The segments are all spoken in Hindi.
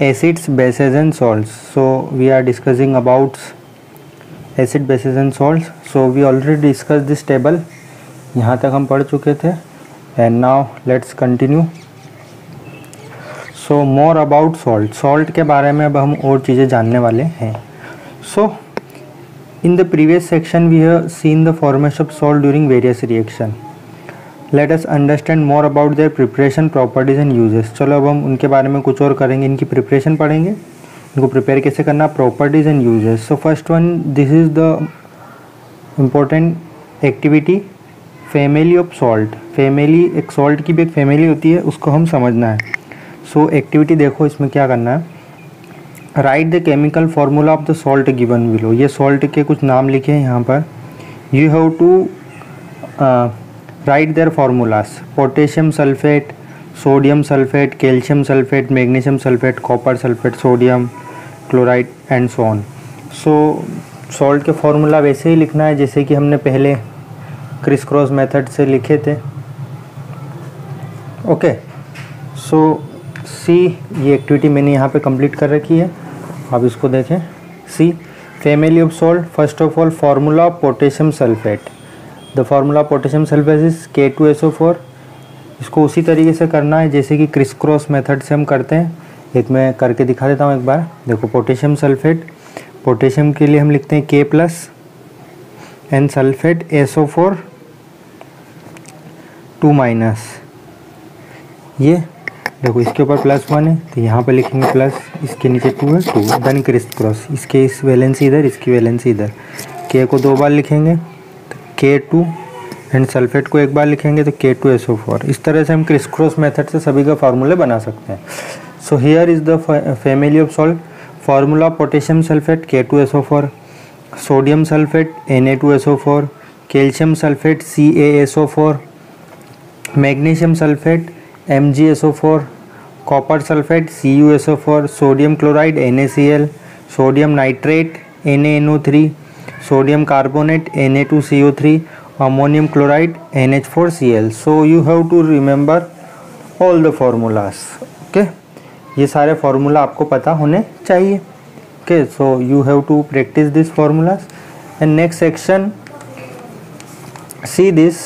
acids, bases and salts. So we are discussing about acid, bases and salts. So we already discussed this table. यहाँ तक हम पढ़ चुके थे. And now let's continue. So more about salt. Salt के बारे में अब हम और चीज़ें जानने वाले हैं. So in the previous section we have seen the formation of salt during various reaction. Let us understand more about their preparation, properties and uses. चलो अब हम उनके बारे में कुछ और करेंगे. इनकी प्रिपरेशन पढ़ेंगे, इनको प्रिपेयर कैसे करना, properties and uses. So first one, this is the important activity, family of salt. Family, एक सॉल्ट की भी एक फैमिली होती है, उसको हम समझना है. सो एक्टिविटी देखो, इसमें क्या करना है. Write the chemical formula of the salt given below. ये सॉल्ट के कुछ नाम लिखे हैं यहाँ पर. You have to write their formulas. Potassium sulfate, sodium sulfate, calcium sulfate, magnesium sulfate, copper sulfate, sodium chloride and so on. So salt के फार्मूला वैसे ही लिखना है जैसे कि हमने पहले क्रिस क्रॉस मेथड से लिखे थे. ओके, सो सी, ये एक्टिविटी मैंने यहाँ पे कंप्लीट कर रखी है. आप इसको देखें. C, family of salt. First of all, formula of potassium sulphate. The formula potassium sulphate is K2SO4. इसको उसी तरीके से करना है जैसे कि क्रिस क्रॉस मेथड से हम करते हैं. एक मैं करके दिखा देता हूँ एक बार. देखो, पोटेशियम सल्फेट, पोटेशियम के लिए हम लिखते हैं K+ एंड सल्फेट SO4 2-. ये देखो, इसके ऊपर +1 है तो यहाँ पे लिखेंगे प्लस, इसके नीचे 2 है, 2 देन क्रिस क्रॉस. इसके इस वैलेंसी इधर, इसकी वैलेंसी इधर. K को 2 बार लिखेंगे K2 एंड सल्फेट को एक बार लिखेंगे तो K2SO4. इस तरह से हम क्रिस क्रॉस मेथड से सभी का फार्मूले बना सकते हैं. So here is the family of salt. Formula potassium sulphate K2SO4, sodium sulphate Na2SO4, calcium sulphate CaSO4, magnesium sulphate MgSO4, copper sulphate CuSO4, sodium chloride NaCl, sodium nitrate NaNO3, sodium carbonate Na2CO3, ammonium chloride NH4Cl. So you have to remember all the formulas. Okay, ये सारे फार्मूला आपको पता होने चाहिए. Okay, so you have to practice these formulas. And next section, see this.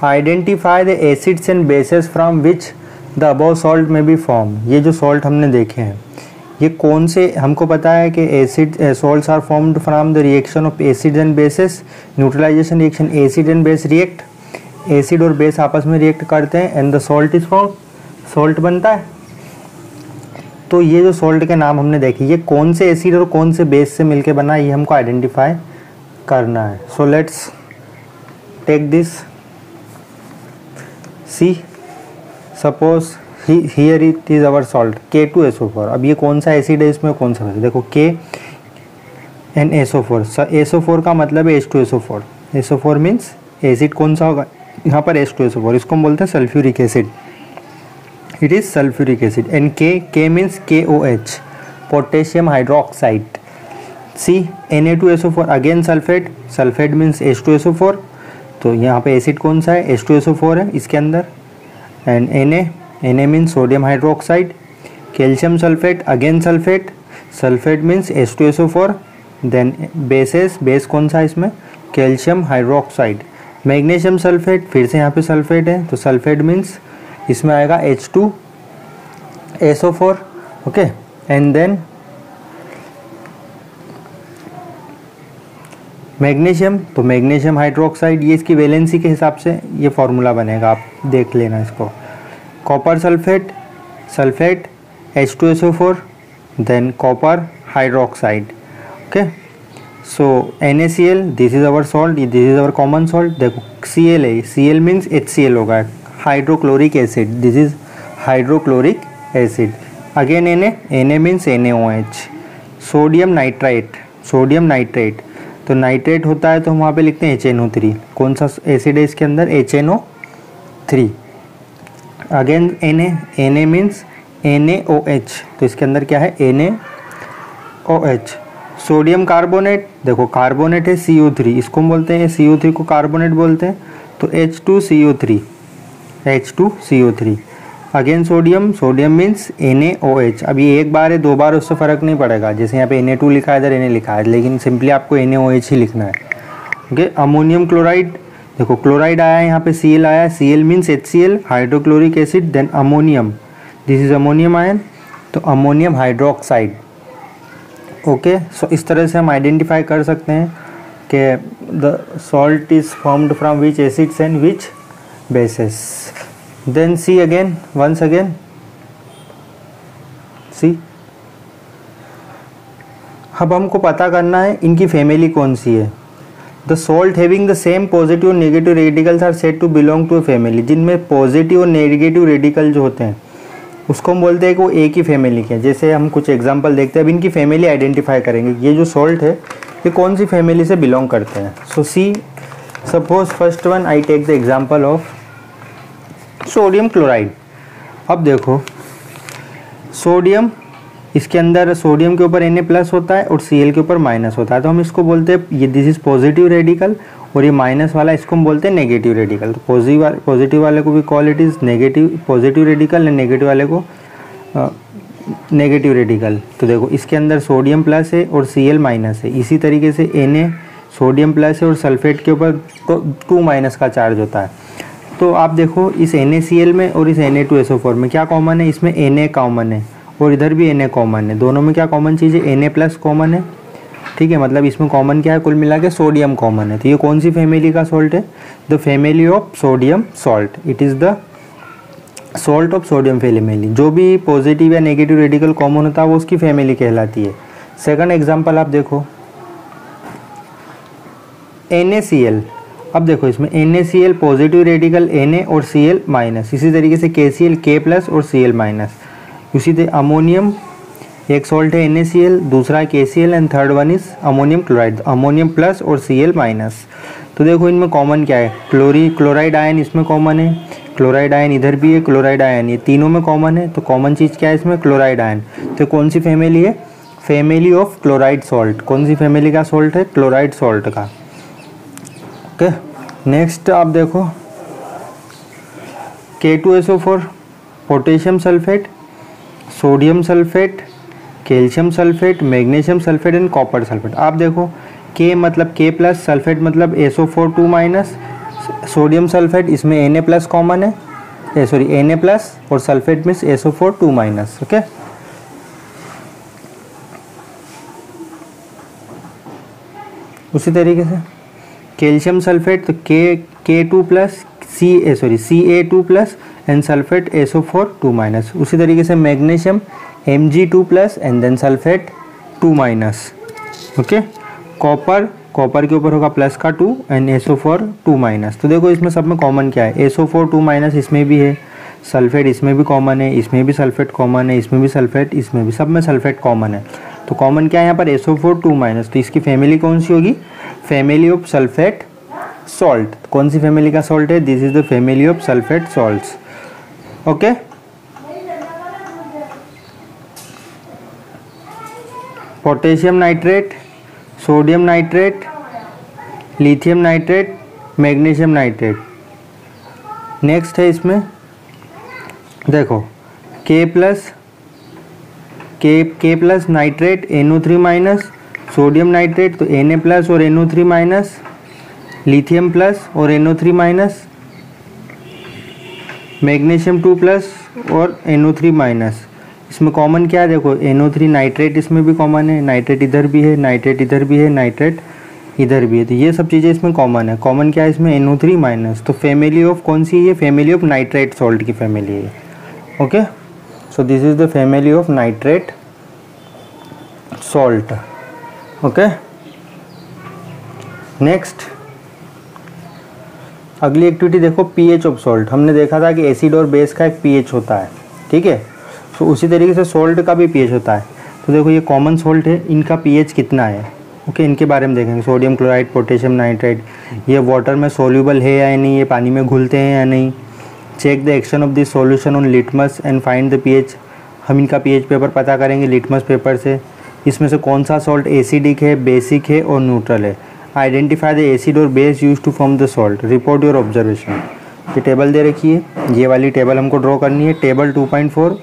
Identify the acids and bases from which the above salt may be formed. ये जो salt हमने देखे हैं, ये कौन से, हमको पता है कि acid salts are formed from the reaction of acid and bases. Neutralisation reaction, acid and base react, acid और बेस आपस में रिएक्ट करते हैं and the salt is form, salt बनता है. तो ये जो सॉल्ट के नाम हमने देखे, ये कौन से एसिड और कौन से बेस से मिलके बना, ये हमको आइडेंटिफाई करना है. So let's take this. See, suppose here it is our salt K2SO4. अब ये कौन सा एसिड है, इसमें कौन सा है, देखो K एंड SO4. SO4 का मतलब है H2SO4. SO4 मीन्स एसिड कौन सा होगा, यहाँ पर H2SO4. इसको हम बोलते हैं sulphuric acid. It is sulphuric acid. And K means KOH, potassium hydroxide. See, Na2SO4 again sulphate. Sulphate means H2SO4. तो यहाँ पे एसिड कौन सा है, H2SO4 है इसके अंदर. And Na means sodium hydroxide. Calcium sulfate again sulfate. Sulfate means H2SO4. Then bases, base कौन सा इसमें, कैल्शियम हाइड्रोक्साइड. मैग्नीशियम सल्फेट, फिर से यहाँ पे सल्फेट है तो सल्फेट मीन्स इसमें आएगा H2SO4. Okay, and then magnesium, तो मैग्नीशियम हाइड्रोक्साइड. ये इसकी वैलेंसी के हिसाब से ये फार्मूला बनेगा, आप देख लेना इसको. Copper sulphate, sulphate H2SO4, than copper hydroxide. Okay, so NaCl, this is our salt, this is our common salt. देखो Cl है, Cl मीन्स HCl होगा, hydrochloric acid. This is hydrochloric acid. Again Na means NaOH. Sodium nitrite, sodium nitrate, तो नाइट्रेट होता है तो हम वहाँ पे लिखते हैं HNO3. कौन सा एसिड है इसके अंदर, HNO3. Again Na means NaOH, तो इसके अंदर क्या है, NaOH. सोडियम कार्बोनेट, देखो कार्बोनेट है CO3, इसको हम बोलते हैं, CO3 को कार्बोनेट बोलते हैं, तो H2CO3. Again sodium, sodium means NaOH। अब ये एक बार है, दो बार, उससे फ़र्क नहीं पड़ेगा। जैसे यहाँ पे Na2 लिखा है, इधर Na लिखा है, लेकिन सिंपली आपको NaOH ही लिखना है। ओके, अमोनियम क्लोराइड, देखो क्लोराइड आया है, यहाँ पे Cl आया है, Cl means HCl, hydrochloric acid, then ammonium, this is ammonium ion, तो अमोनियम हाइड्रोक्साइड। ओके, सो इस तरह से हम आइडेंटिफाई कर सकते हैं कि the salt is formed from which acids and which bases. Then see again, once again see. अब हमको पता करना है इनकी फैमिली कौन सी है। The salt having the same positive और negative radicals are said to belong to a family. जिनमें पॉजिटिव और नेगेटिव रेडिकल जो होते हैं उसको हम बोलते हैं कि वो एक ही फैमिली के हैं। जैसे हम कुछ एग्जांपल देखते हैं, अब इनकी फैमिली आइडेंटिफाई करेंगे, ये जो सॉल्ट है ये कौन सी फैमिली से बिलोंग करते हैं। So see, suppose first one I take the example of sodium chloride. अब देखो सोडियम, इसके अंदर सोडियम के ऊपर Na+ होता है और Cl के ऊपर माइनस होता है, तो हम इसको बोलते हैं ये दिस इज पॉजिटिव रेडिकल, और ये माइनस वाला इसको हम बोलते हैं नेगेटिव रेडिकल। तो पॉजिटिव वाले को भी call it is negative positive radical, and negative वाले को नेगेटिव रेडिकल। तो देखो इसके अंदर सोडियम प्लस है और Cl माइनस है। इसी तरीके से Na सोडियम प्लस है और सल्फेट के ऊपर 2- का चार्ज होता है। तो आप देखो इस NaCl में और इस Na2SO4 में क्या कॉमन है, इसमें Na कॉमन है और इधर भी Na कॉमन है। दोनों में क्या कॉमन चीज़ है, Na+ कॉमन है। ठीक है, मतलब इसमें कॉमन क्या है, कुल मिला के सोडियम कॉमन है। तो ये कौन सी फैमिली का सॉल्ट है, the family of sodium salt. It is the salt of sodium family. जो भी पॉजिटिव या नेगेटिव रेडिकल कॉमन होता है वो उसकी फैमिली कहलाती है। सेकंड एग्जांपल आप देखो NaCl। अब देखो इसमें NaCl पॉजिटिव रेडिकल Na और Cl माइनस। इसी तरीके से KCl K+ और Cl माइनस। उसी तरह अमोनियम, एक सॉल्ट है NaCl, दूसरा KCl, and third one is ammonium chloride, ammonium plus और Cl माइनस। तो देखो इनमें कॉमन क्या है, क्लोराइड आयन इसमें कॉमन है, क्लोराइड आयन इधर भी है, क्लोराइड आयन, ये तीनों में कॉमन है। तो कॉमन चीज़ क्या है इसमें, क्लोराइड आयन। तो कौन सी फैमिली है, फैमिली ऑफ क्लोराइड सॉल्ट। कौन सी फैमिली का सॉल्ट है, क्लोराइड सॉल्ट का। ओके, नेक्स्ट आप देखो K2SO4, potassium sulphate, sodium sulphate, calcium sulphate, magnesium sulphate and copper sulphate. आप देखो K मतलब K+, सल्फेट मतलब SO4 2-, सोडियम सल्फेट इसमें Na+ कॉमन है, Na+ और सल्फेट मीन्स SO4 2-। ओके, उसी तरीके से कैल्शियम सल्फेट तो Ka2+ Ca2+ and sulphate SO4 2-। उसी तरीके से magnesium Mg2+ and then sulphate 2-। Okay, copper के ऊपर होगा प्लस का 2 एंड SO4 2-। तो देखो इसमें सब में कॉमन क्या है, SO4 2- इसमें भी है, सल्फेट इसमें भी कॉमन है, इसमें भी सल्फेट कॉमन है, इसमें भी सल्फेट, इसमें भी, सब में सल्फेट कॉमन है। तो कॉमन क्या है यहाँ पर, SO4 2-। तो इसकी फैमिली कौन सी होगी, फैमिली ऑफ सल्फेट सॉल्ट। कौन सी फैमिली का सॉल्ट है, this is the family of sulphate salts. Okay, potassium nitrate, sodium nitrate, lithium nitrate, magnesium nitrate. Next है इसमें देखो K+ nitrate NO3-, sodium nitrate तो Na+ और NO3-, लिथियम प्लस और NO3-, मैग्नीशियम 2+ और NO3-। इसमें कॉमन क्या है, देखो NO3 नाइट्रेट इसमें भी कॉमन है, नाइट्रेट इधर भी है, नाइट्रेट इधर भी है, नाइट्रेट इधर भी है। तो ये सब चीज़ें इसमें कॉमन है। कॉमन क्या है इसमें, NO3-। तो फैमिली ऑफ कौन सी है, फैमिली ऑफ नाइट्रेट सॉल्ट की फैमिली है। Okay, so this is the family of nitrate salt. Okay, next अगली एक्टिविटी देखो, पीएच ऑफ सॉल्ट। हमने देखा था कि एसिड और बेस का एक पीएच होता है, ठीक है। तो उसी तरीके से सॉल्ट का भी पीएच होता है। तो देखो ये कॉमन सॉल्ट है, इनका पीएच कितना है, ओके, इनके बारे में देखेंगे। सोडियम क्लोराइड, पोटेशियम नाइट्रेट, ये वाटर में सोल्यूबल है या नहीं, ये पानी में घुलते हैं या नहीं। Check the action of this solution on litmus and find the pH. हम इनका पीएच पेपर पता करेंगे लिटमस पेपर से। इसमें से कौन सा सॉल्ट एसिडिक है, बेसिक है और न्यूट्रल है। आइडेंटिफाई द एसिड और base use to form the salt. Report your observation. ये टेबल दे रखी है, ये वाली टेबल हमको ड्रॉ करनी है, टेबल 2.4।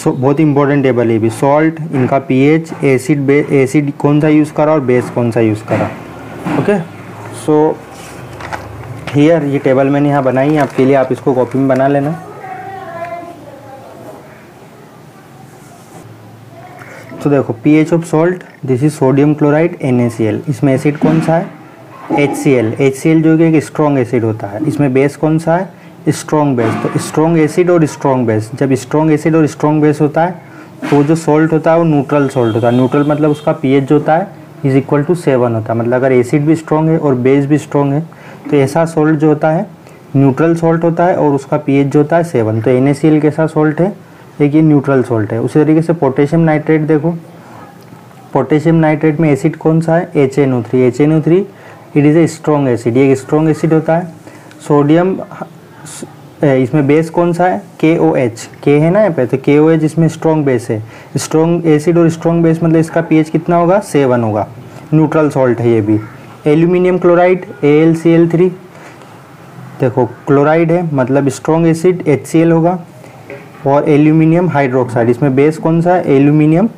बहुत इंपॉर्टेंट टेबल है भी। सॉल्ट, इनका पीएच, एसिड कौन सा यूज़ करा और बेस कौन सा यूज़ करा। ओके, सो हियर ये टेबल मैंने यहाँ बनाई है आपके लिए, आप इसको कॉपी में बना लेना। तो देखो pH of salt, this is sodium chloride NaCl। इसमें एसिड कौन सा है? HCl। HCl जो कि एक स्ट्रॉन्ग एसिड होता है। इसमें बेस कौन सा है? Strong base. तो स्ट्रॉन्ग एसिड और स्ट्रॉन्ग बेस, जब स्ट्रॉन्ग एसिड और स्ट्रॉन्ग बेस होता है तो जो सॉल्ट होता है वो न्यूट्रल सॉल्ट होता है। न्यूट्रल मतलब उसका पीएच जो होता है इज इक्वल टू 7 होता है। मतलब अगर एसिड भी स्ट्रॉन्ग है और बेस भी स्ट्रॉन्ग है तो ऐसा सॉल्ट जो होता है न्यूट्रल सॉल्ट होता है और उसका पीएच जो होता है 7। तो NaCl कैसा सॉल्ट है? एक ये न्यूट्रल सॉल्ट है। उसी तरीके से पोटेशियम नाइट्रेट देखो, पोटेशियम नाइट्रेट में एसिड कौन सा है? HNO3। HNO3 it is a strong acid, ये एक स्ट्रॉन्ग एसिड होता है। सोडियम, इसमें बेस कौन सा है? KOH। K है ना यहाँ पे, तो KOH इसमें स्ट्रॉन्ग बेस है। स्ट्रॉन्ग एसिड और स्ट्रॉन्ग बेस मतलब इसका पीएच कितना होगा? 7 होगा। न्यूट्रल सॉल्ट है ये भी। एल्यूमिनियम क्लोराइड AlCl3, देखो क्लोराइड है मतलब स्ट्रॉन्ग एसिड HCl होगा। और एल्यूमिनियम हाइड्रोक्साइड, इसमें बेस कौन सा है? Aluminium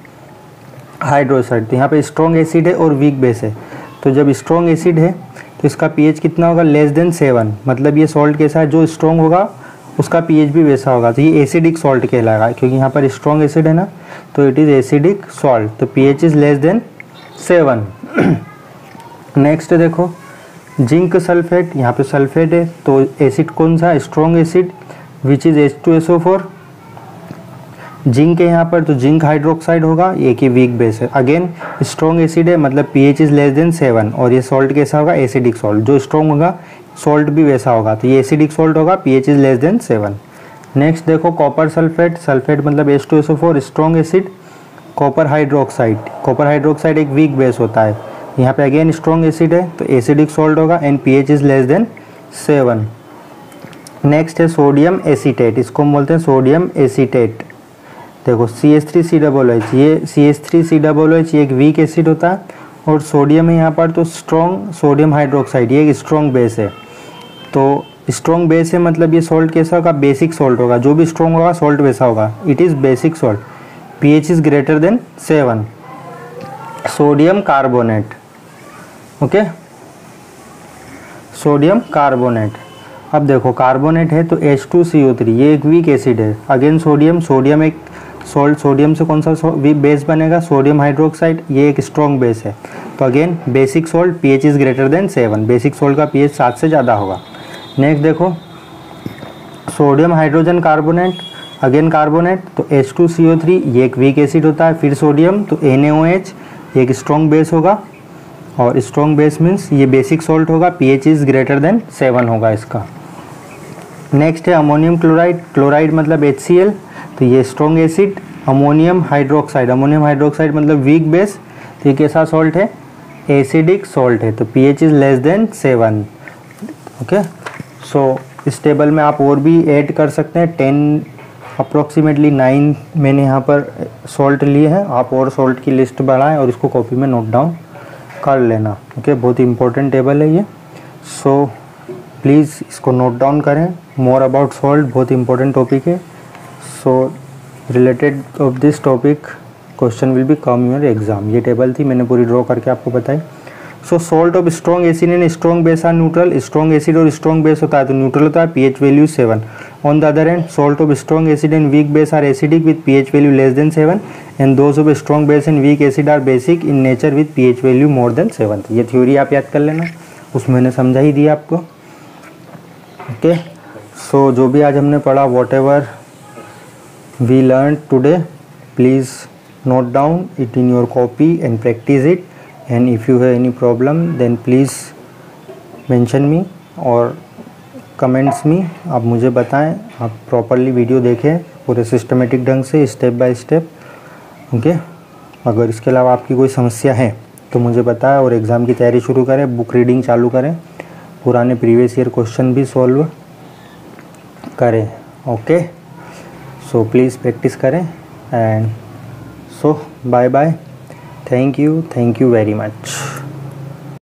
hydroxide. तो यहाँ पे स्ट्रॉन्ग एसिड है और वीक बेस है। तो जब स्ट्रॉन्ग एसिड है तो इसका पीएच कितना होगा? Less than 7। मतलब ये सॉल्ट कैसा है? जो स्ट्रॉन्ग होगा उसका पीएच भी वैसा होगा। तो ये एसिडिक सॉल्ट कहलाएगा, क्योंकि यहाँ पर स्ट्रॉन्ग एसिड है ना, तो इट इज़ एसिडिक सॉल्ट। तो pH is less than 7। Next देखो जिंक सल्फेट, यहाँ पे सल्फेट है तो एसिड कौन सा? Strong acid which is H2SO4। Zinc है यहाँ पर तो जिंक हाइड्रोक्साइड होगा, एक ही वीक बेस है। अगेन स्ट्रॉन्ग एसिड है मतलब पीएच इज लेस देन 7। और ये सॉल्ट कैसा होगा? Acidic salt. जो स्ट्रॉन्ग होगा सॉल्ट भी वैसा होगा, तो ये एसिडिक सॉल्ट होगा, pH is less than 7। Next देखो कॉपर सल्फेट, सल्फेट मतलब H2SO4 strong acid. Copper hydroxide, copper hydroxide एक वीक बेस होता है। यहाँ पे अगेन स्ट्रॉन्ग एसिड है तो एसिडिक सॉल्ट होगा and pH is less than 7। Next है सोडियम एसीटेट, इसको हम बोलते हैं सोडियम एसीटेट। देखो CH3COOH, ये CH3COOH ये एक वीक एसिड होता है और सोडियम है यहाँ पर तो स्ट्रॉन्ग सोडियम हाइड्रोक्साइड, ये एक स्ट्रॉन्ग बेस है। तो स्ट्रॉन्ग बेस है मतलब ये सॉल्ट कैसा होगा? बेसिक सॉल्ट होगा। जो भी स्ट्रॉन्ग होगा सॉल्ट वैसा होगा, it is basic salt. PH is greater than 7। Sodium carbonate, okay, sodium carbonate. अब देखो कार्बोनेट है तो H2CO3, ये एक वीक एसिड है। अगेन सोडियम, सोडियम एक सॉल्ट, सोडियम से कौन सा बेस बनेगा? सोडियम हाइड्रोक्साइड, ये एक स्ट्रॉन्ग बेस है। तो again basic salt, pH is greater than 7। Basic salt का पीएच 7 से ज़्यादा होगा। नेक्स्ट देखो sodium hydrogen carbonate, again carbonate तो H2CO3, ये एक वीक एसिड होता है। फिर सोडियम तो NaOH, एक स्ट्रॉन्ग बेस होगा और स्ट्रॉन्ग बेस मीन्स ये बेसिक सॉल्ट होगा, पीएच इज ग्रेटर देन 7 होगा इसका। नेक्स्ट है अमोनियम क्लोराइड, क्लोराइड मतलब HCl, तो ये strong acid. Ammonium hydroxide, ammonium hydroxide मतलब वीक बेस, तो ये कैसा सॉल्ट है? एसिडिक सॉल्ट है, तो pH is less than 7। Okay, so इस टेबल में आप और भी ऐड कर सकते हैं। 10 अप्रोक्सीमेटली 9 मैंने यहाँ पर सॉल्ट लिए हैं। आप और सॉल्ट की लिस्ट बढ़ाएं और इसको कॉपी में नोट डाउन कर लेना। ओके, बहुत इंपॉर्टेंट टेबल है ये, सो प्लीज़ इसको नोट डाउन करें। मोर अबाउट सॉल्ट बहुत इंपॉर्टेंट टॉपिक है। So related of this topic question will be come your exam. ये टेबल थी, मैंने पूरी ड्रॉ करके आपको बताई। So salt of strong acid and strong base are neutral. Strong acid और स्ट्रॉन्ग बेस होता है तो न्यूट्रल होता है, pH value 7। On the other end salt of strong acid and week base are acidic with pH value less than 7 and those of strong base and weak acid are basic in nature with pH value more than 7। ये थ्योरी आप याद कर लेना, उसमें मैंने समझा ही दिया आपको। ओके, सो जो भी आज हमने पढ़ा, whatever we learn today, please note down it in your copy and practice it, and if you have any problem then please mention me और comments me, आप मुझे बताएं। आप प्रॉपरली वीडियो देखें पूरे सिस्टमेटिक ढंग से, स्टेप बाय स्टेप। ओके, अगर इसके अलावा आपकी कोई समस्या है तो मुझे बताएं और एग्ज़ाम की तैयारी शुरू करें, बुक रीडिंग चालू करें, पुराने प्रीवियस ईयर क्वेश्चन भी सॉल्व करें। ओके, सो प्लीज़ प्रैक्टिस करें and so bye bye, thank you very much।